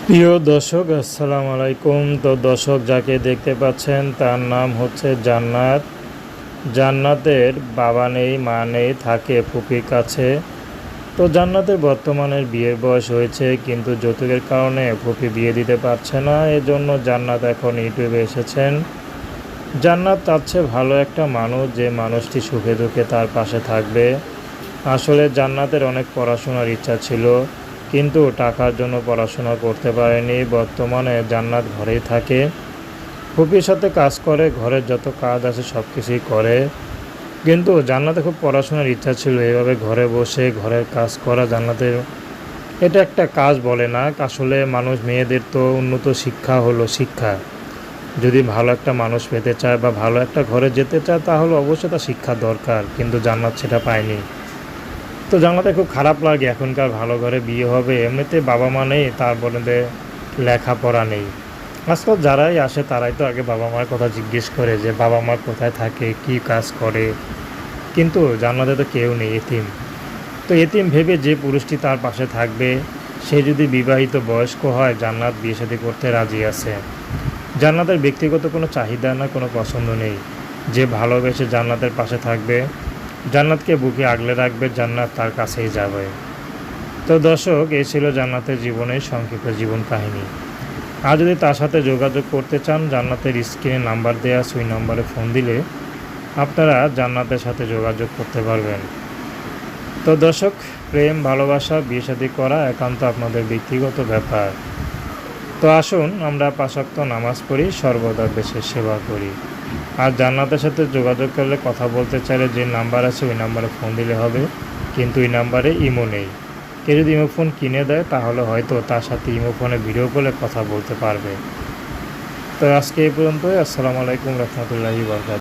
প্রিয় দর্শক, আসসালামু আলাইকুম। তো দর্শক, যাকে দেখতে পাচ্ছেন তার নাম হচ্ছে জান্নাত। জান্নাতের বাবা নেই, মা নেই, থাকে ফুপির কাছে। তো জান্নাতের বর্তমানের বিয়ের বয়স হয়েছে, কিন্তু যৌতুকের কারণে ফুপি বিয়ে দিতে পারছে না। এজন্য জান্নাত এখন ইউটিউবে এসেছেন। জান্নাত চাচ্ছে ভালো একটা মানুষ, যে মানুষটি সুখে দুঃখে তার পাশে থাকবে। আসলে জান্নাতের অনেক পড়াশোনার ইচ্ছা ছিল, কিন্তু টাকার জন্য পড়াশোনা করতে পারেনি। বর্তমানে জান্নাত ঘরেই থাকে, ফুপির সাথে কাজ করে, ঘরের যত কাজ আছে সব কিছুই করে। কিন্তু জান্নাতের খুব পড়াশোনার ইচ্ছা ছিল, এভাবে ঘরে বসে ঘরের কাজ করা জান্নাতের এটা একটা কাজ বলে না। আসলে মানুষ, মেয়েদের তো উন্নত শিক্ষা হলো শিক্ষা। যদি ভালো একটা মানুষ পেতে চায় বা ভালো একটা ঘরে যেতে চায়, তাহলে অবশ্যই তার শিক্ষা দরকার, কিন্তু জান্নাত সেটা পায়নি। তো জানলাতে খুব খারাপ লাগে, এখনকার ভালো ঘরে বিয়ে হবে, এমনিতে বাবা মা নেই, তারপরে লেখাপড়া নেই। আজকাল যারাই আসে তারাই তো আগে বাবা মার কথা জিজ্ঞেস করে, যে বাবা মা কোথায় থাকে, কি কাজ করে। কিন্তু জান্নাতে তো কেউ নেই, এতিম। তো এতিম ভেবে যে পুরুষটি তার পাশে থাকবে, সে যদি বিবাহিত বয়স্ক হয়, জান্নাত বিয়ে শাদী করতে রাজি আছে। জান্নাতের ব্যক্তিগত কোনো চাহিদা না, কোনো পছন্দ নেই। যে ভালোবেসে জান্নাতের পাশে থাকবে, জান্নাতকে বুকে আগলে রাখবে, জান্নাত তার কাছেই যাবে। তো দর্শক, এই ছিল জান্নাতের জীবনের সংক্ষিপ্ত জীবন কাহিনী। আর যদি তার সাথে যোগাযোগ করতে চান, জান্নাতের স্ক্রিনে নাম্বার দেওয়া আছে, ওই নাম্বারে ফোন দিলে আপনারা জান্নাতের সাথে যোগাযোগ করতে পারবেন। তো দর্শক, প্রেম ভালোবাসা বিয়ে শাদী করা একান্ত আপনাদের ব্যক্তিগত ব্যাপার। তো আসুন আমরা ৫ ওয়াক্ত নামাজ পড়ি, সর্বদা দেশের সেবা করি। আর জান্নাতের সাথে যোগাযোগ করলে, কথা বলতে চাইলে যে নাম্বার আছে ওই নাম্বারে ফোন দিলে হবে, কিন্তু ওই নাম্বারে ইমো নেই। কেউ যদি ইমো ফোন কিনে দেয়, তাহলে হয়তো তার সাথে ইমো ফোনে ভিডিও কলে কথা বলতে পারবে। তো আজকে এই পর্যন্তই। আসসালামু আলাইকুম রহমতুল্লাহি ওয়া বারাকাতুহু।